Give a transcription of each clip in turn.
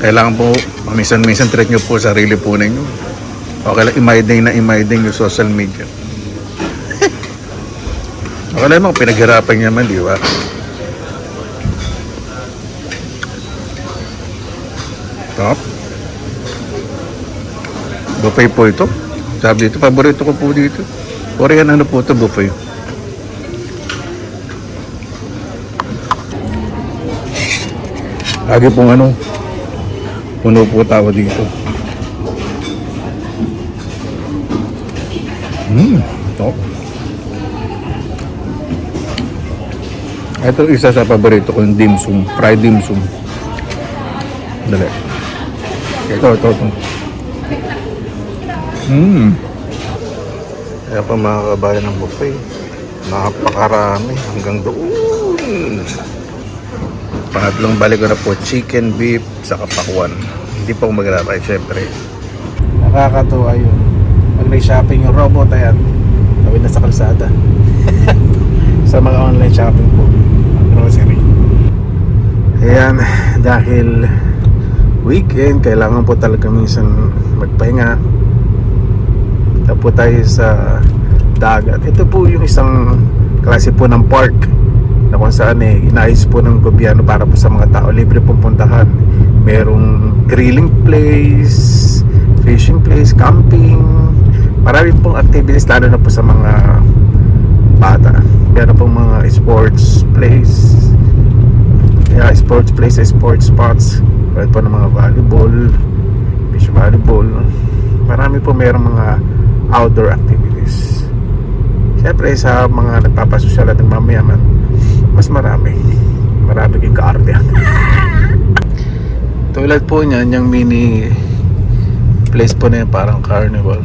Kailangan po, minsan-minsan treat nyo po sarili po ninyo. Okay lang, i-minding yung social media. Okay lang naman, pinaghirapan niya man, di ba? Top. Buffet po ito. Sabi dito, paborito ko po dito. Korean ano po ito, buffet. Lagi pong ano, puno po tao dito. Top. Ito isa sa paborito ko, yung dim sum, fried dim sum. Dali. Ito. Kaya pa mga kabayan ng buffet. Napakarami hanggang doon. Pangatlong balik ko na po, chicken, beef, sa pakwan. Hindi pa ako maglakay, syempre. Nakakatuwa yun. Pag na-shopping yung robot, ayan, gawin na sa kalsada. Sa mga online shopping po, grocery. Ayan, dahil weekend, kailangan po talaga minsan magpahinga. Ito po tayo sa dagat. Ito po yung isang klase po ng park na kung saan inaayos po ng gobyerno para po sa mga tao, libre pong puntahan. Merong grilling place, fishing place, camping, marami pong activities, lalo na po sa mga bata. Meron pong mga sports place, sports spots. Meron po ng mga volleyball, beach volleyball. Marami po merong mga outdoor activities. Siyempre sa mga nagpapasosyal at nagmamayaman, mas marami kang kaartehan. Tulad po niyan, yung mini place po na yun, parang carnival.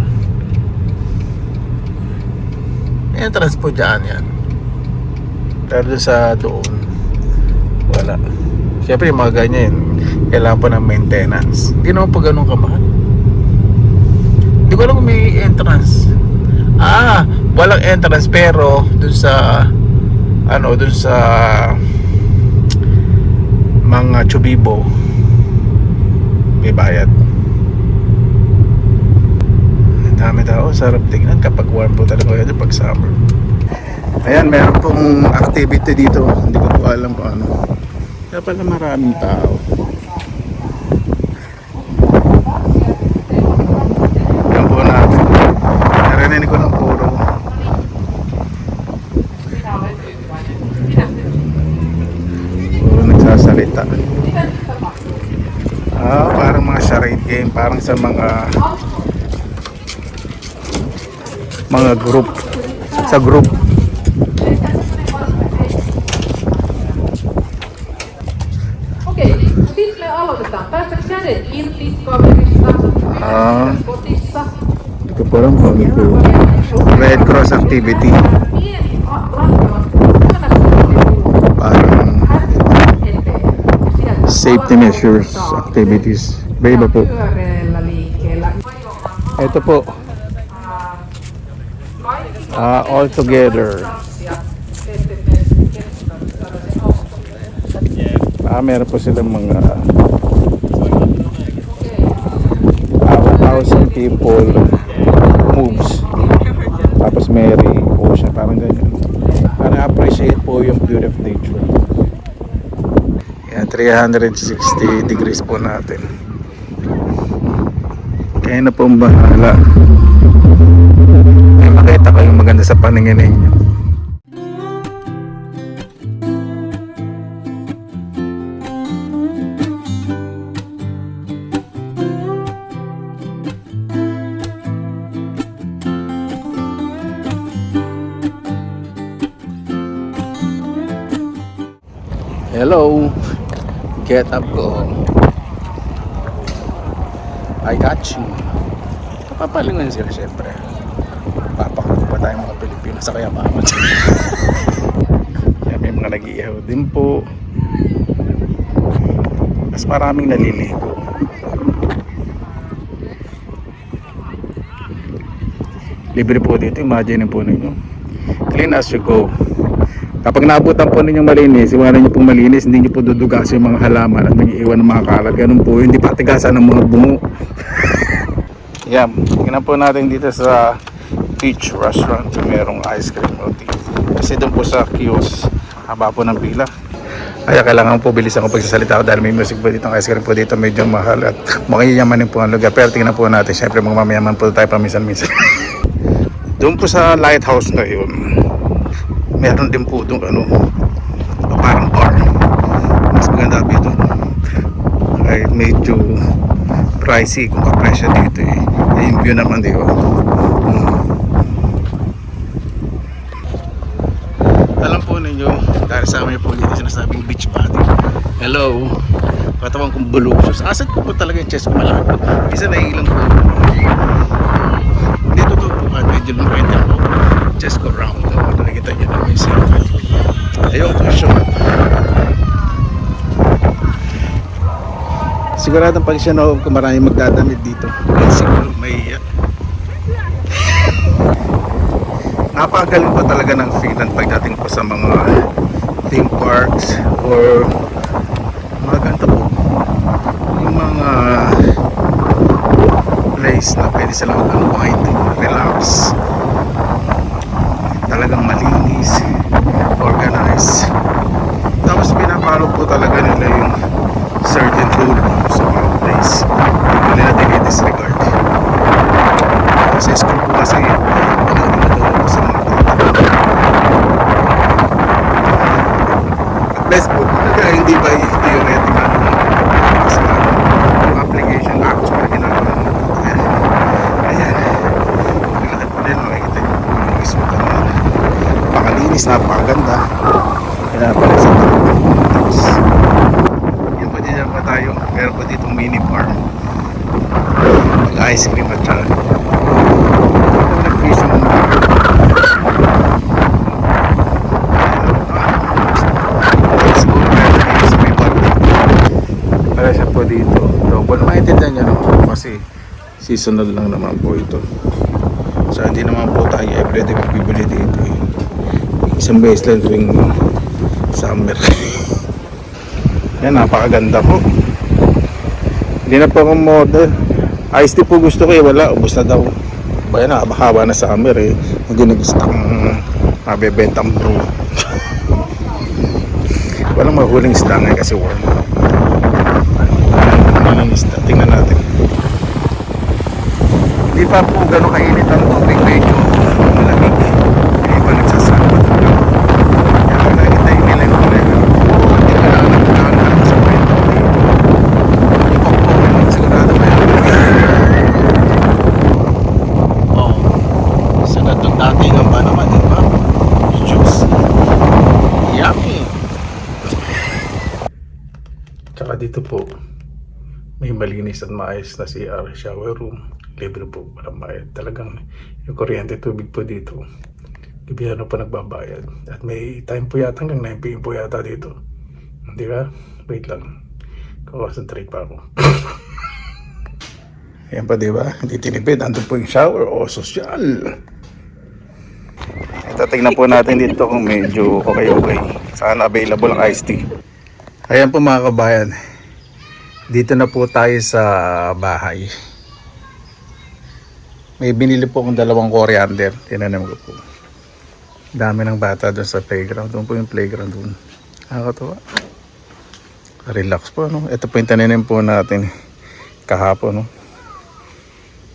Entrance po dyan yan. Pero sa doon, wala. Siyempre yung mga ganyan, kailangan po ng maintenance. Hindi naman po ganun kamahal. Hindi ko alam kung may entrance. Walang entrance, pero dun sa mga Chubibo may bayad. Dami tao, sarap tingnan kapag warm po talaga yun pag summer. Ayan, meron pong activity dito, hindi ko po alam kung ano. Kaya pala maraming tao. Yan po natin. Narinig ko ng puro nagsasalita. Parang mga charade game, parang sa mga group, sa group. Okei, nyt me aloitetaan. Päästä kädet irti kaverista. Kotissa. Hindi ko po alam kung ano po. Red Cross activity. Pieni lankavat. Parang safety measures activities. Iba po. Pyöreällä liikkeellä. Ito po. All together. Meron po silang mga 1,000 people moves. Tapos Mary Ocean, parang ganyan. Para appreciate po yung beauty of nature. Yan, 360 degrees po natin. Kaya na pong bahala. Ay, makita ko yung maganda sa paningin ninyo. Hello, get up go. I got you. Kapapalingan sila syempre. Papakot pa tayo mga Pilipino sa kayamaman. Yan, may mga nag-iihaw din po. Mas maraming naliligo. Libre po dito, imagine po ninyo. Clean as you go. Kapag naabutan po ninyong malinis, iwanan nyo pong malinis, hindi nyo po dudugasan yung mga halaman at iwan ng mga kalat. Ganun po, hindi patigasan ng mga bungo. Yan, tingnan po natin dito sa Peach Restaurant. Merong ice cream o tea. Kasi doon po sa kiosk, haba po ng pila. Kaya kailangan po bilisan ko pagsasalita ko dahil may music po dito. Ang ice cream po dito medyo mahal at makiyamanin po ang lugar. Pero tingnan po natin, syempre magmamayaman po tayo paminsan-minsan. Doon po sa lighthouse na yun, meron din po doon parang bar. Mas maganda dito. Ay medyo pricey kung kapresyo dito eh. Yung view naman di ba? Alam po ninyo, dahil sa amin po dito sinasabing beach body. Hello, katawan kong bulusos. Asset ko po talaga yung chest ko malaki. Isa na ilang po. Dito to po kahit medyo lumwente po. Chest ko round. Nakikita nyo naman yung circle. Ayun po show. Siguradong pag siya na kung marami magdadamit dito. Siguro may napakagaling po talaga ng Finland pagdating po sa mga theme parks or mga ganito po yung mga place na pwede silang unwind, relax, talagang malinis, organized, tapos pinapalo po talaga nila yung certain rule sa mga place, hindi po nila dinidisregard. Sa school po kasi sa mga best po talaga hindi ba theoretical kasi yung application actually ginagawa mo. Ayan lahat po din makikita nyo po yung isutan na pakalinis, napakaganda pinapalit sa tapos yun po dyan pa tayo, meron po ditong mini bar mag ice cream at saka nag-fishing siya po dito. Double maintindihan nyo naman kasi seasonal lang naman po ito. So hindi naman po tayo everyday magbibili dito eh. Isang beses lang tuwing summer. Yan, napakaganda po. Hindi na po akong model. Iced tea po gusto ko eh, wala, ubos na daw. Bayan na, haba na summer eh. Hindi nag-stock mabebentang brew. Walang mahuling isda ngayon kasi warm. Tingnan natin. Hindi pa po gano'ng kainit ang tubig, medyo malamig. Hindi pa nagsasama. Kaya nakita yung nila yung kulay. Hindi ka lang nagkakaroon sa kwento. Hindi po po, sigurado ba yun? Oo. Sa natong dati ng ba naman, di ba? Juice. Yummy! Tsaka dito po, may malinis at maayos na CR, shower room, libre po, walang bayad. Talagang yung kuryente, tubig po dito, gobyerno po nagbabayad. At may time po yata hanggang 9 PM po yata dito. Hindi ba? Wait lang. Concentrate pa ako. Ayan pa diba? Hindi tinipid. Andun po yung shower. O, sosyal. Ito, tignan po natin dito kung medyo okay. Sana available ang iced tea. Ayan po mga kabayan. Dito na po tayo sa bahay. May binili po akong dalawang coriander. Tinanim ko po. Dami ng bata doon sa playground. Doon po yung playground doon. Nakakatawa. Relax po, no? Ito po yung tananim po natin kahapon, no?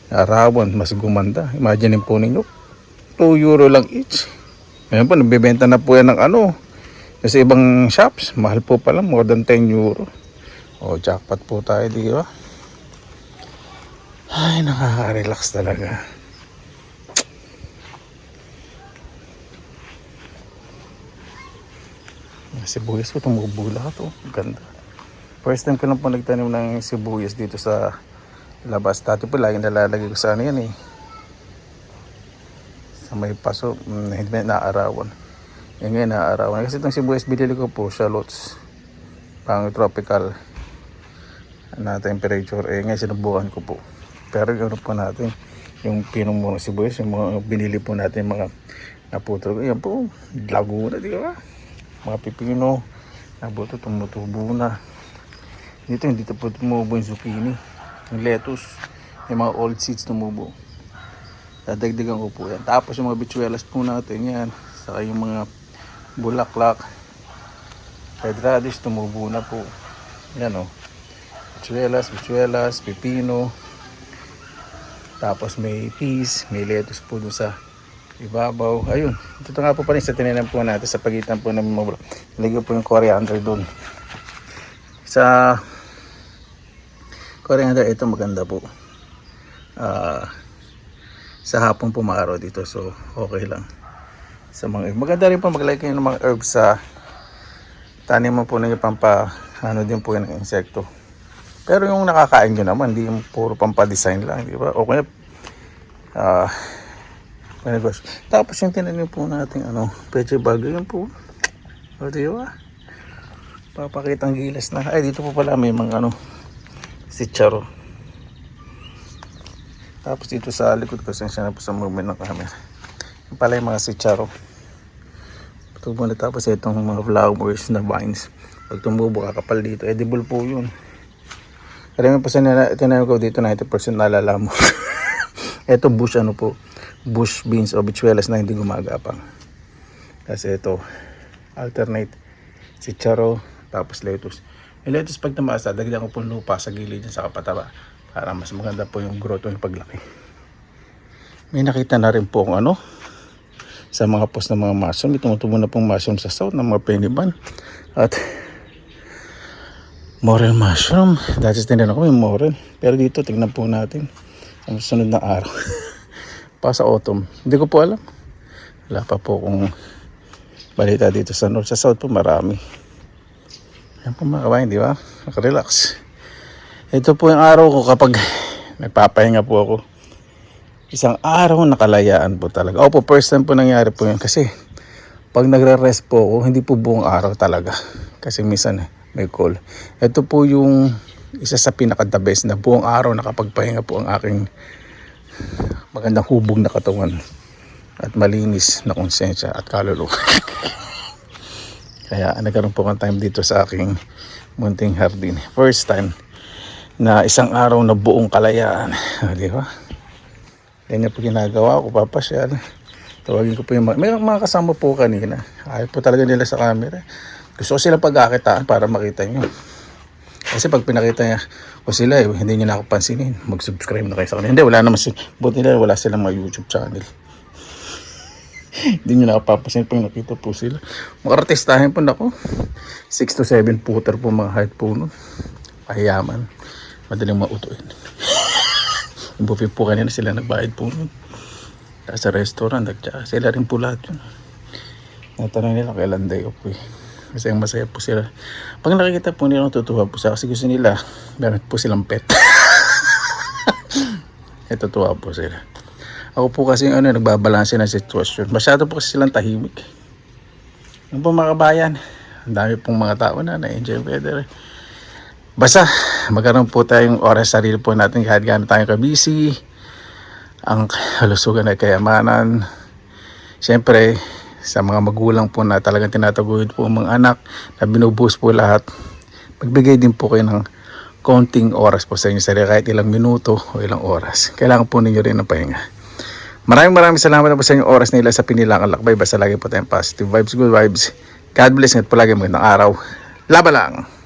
Arawan, mas gumanda. Imagine po ninyo, 2 euro lang each. Ngayon po, nagbibenta na po yan ng ano. Kasi ibang shops, mahal po pala, more than 10 euro. O, jackpot po tayo, di ba? Ay, nakaka-relax talaga. Sibuyas ko, tumubula to. Ganda. First time ko lang po nagtanim ng sibuyas dito sa labas. Dati po, laging nalalagay ko sa ano yan eh. Sa may paso, hindi naaarawan. Yan ngayon naaarawan. Kasi itong sibuyas binili ko po, shallots. Pang tropical na temperature. Eh ngayon sinubukan ko po. Pero yung po natin, yung pinong muna sibuyas, yung mga binili po natin mga naputol. Yan po, Laguna, di ba? mga pipino, nabuto, tumutubo na. Dito po tumubo yung zucchini, yung lettuce, yung mga old seeds tumubo. Dadagdagan ko po yan. Tapos yung mga bichuelas po natin yan, saka yung mga bulaklak, red radish tumubo na po. Yan o, bichuelas, pipino. Tapos may peas, may lettuce po dun sa ibabaw. Ayun, ito nga po pa rin sa tinanim po natin sa pagitan po ng mga bulak. Nilagyan po yung coriander dun. Sa coriander, ito maganda po. Sa hapon po maaraw dito, so okay lang. Sa mga maganda rin po maglagay kayo ng mga herbs sa taniman po ninyo ano din po yung insekto. Pero yung nakakain nyo naman, hindi yung puro pampa-design lang, di ba? Okay. Tapos yung tinanim po natin peche bag, yun po. O, di ba? Papakita ang gilas na. Ay, dito po pala may mga sitsaro. Tapos dito sa likod ko, sensya na po sa movement ng camera. Yung pala yung mga sitsaro. Tubo na, tapos itong mga flowers na vines. Pag tumubo, kakapal dito. Edible po yun. Karami po sa tinanim ko dito, 90% nalala mo. Ito bush bush beans o bichuelas na hindi gumagapang. Kasi ito alternate sitsaro, tapos lettuce. Yung lettuce pag tumaasa, dagdagan ko po lupa sa gilid sa kapataba para mas maganda po yung growth o yung paglaki. May nakita na rin po kung sa mga post ng mga mushroom. May tumutubo na pong mushroom sa south ng mga penniban at morel mushroom. Dati tinanong ko yung morel, pero dito tignan po natin ang sunod na araw. Pa sa autumn, hindi ko po alam. Wala pa po kung balita dito sa north. Sa south po marami. Yan po mga kabayan, di ba? Nakarelax. Ito po yung araw ko kapag nagpapahinga po ako. Isang araw na kalayaan po talaga. Opo, first time po nangyari po yun. Kasi pag nagre-rest po ako, hindi po buong araw talaga. Kasi minsan may call. Ito po yung isa sa pinaka-the best na buong araw nakapagpahinga po ang aking magandang hubog na katawan at malinis na konsensya at kaluluwa. Kaya nagkaroon po ng time dito sa aking munting hardin. First time na isang araw na buong kalayaan. Di ba? Yan po ginagawa ko, papasyal. Tawagin ko po yung may mga kasama po kanina. Ayaw po talaga nila sa camera. Gusto ko silang pagkakitaan para makita nyo. Kasi pag pinakita niya o sila, hindi nyo na ako pansinin. Mag-subscribe na kayo sa kanila. Hindi, wala naman buti nila, wala silang mga YouTube channel. Hindi nyo nakapapasin pag nakita po sila. Makaratistahin po nako. 6 to 7 footer po mga height po nun. Pahiyaman. Madaling mautuin. Yung buffet po kanina sila nagbayad po nun. Tapos sa restaurant, sila rin po lahat yun. Natanong nila kailan day off eh. Kasi masaya po sila. Pag nakikita po nila, natutuwa po sila. Kasi gusto nila, meron po silang pet. Natutuwa po sila. Ako po kasi nagbabalanse ng sitwasyon. Masyado po kasi silang tahimik. Yung po mga kabayan, ang dami pong mga tao na-enjoy yung weather. Basta, magkaroon po tayong oras sarili po natin kahit gano'n tayong kabisi. Ang kalusugan ay kayamanan. Siyempre, sa mga magulang po na talagang tinataguyod po ang mga anak na binubuhos po lahat, magbigay din po kayo ng konting oras po sa inyo sarili, kahit ilang minuto o ilang oras. Kailangan po ninyo rin ng pahinga. Maraming salamat na po sa inyong oras nila sa Pinilangan Lakbay. Basta lagi po tayong positive vibes, good vibes. God bless, at palagi magandang araw. Laban lang!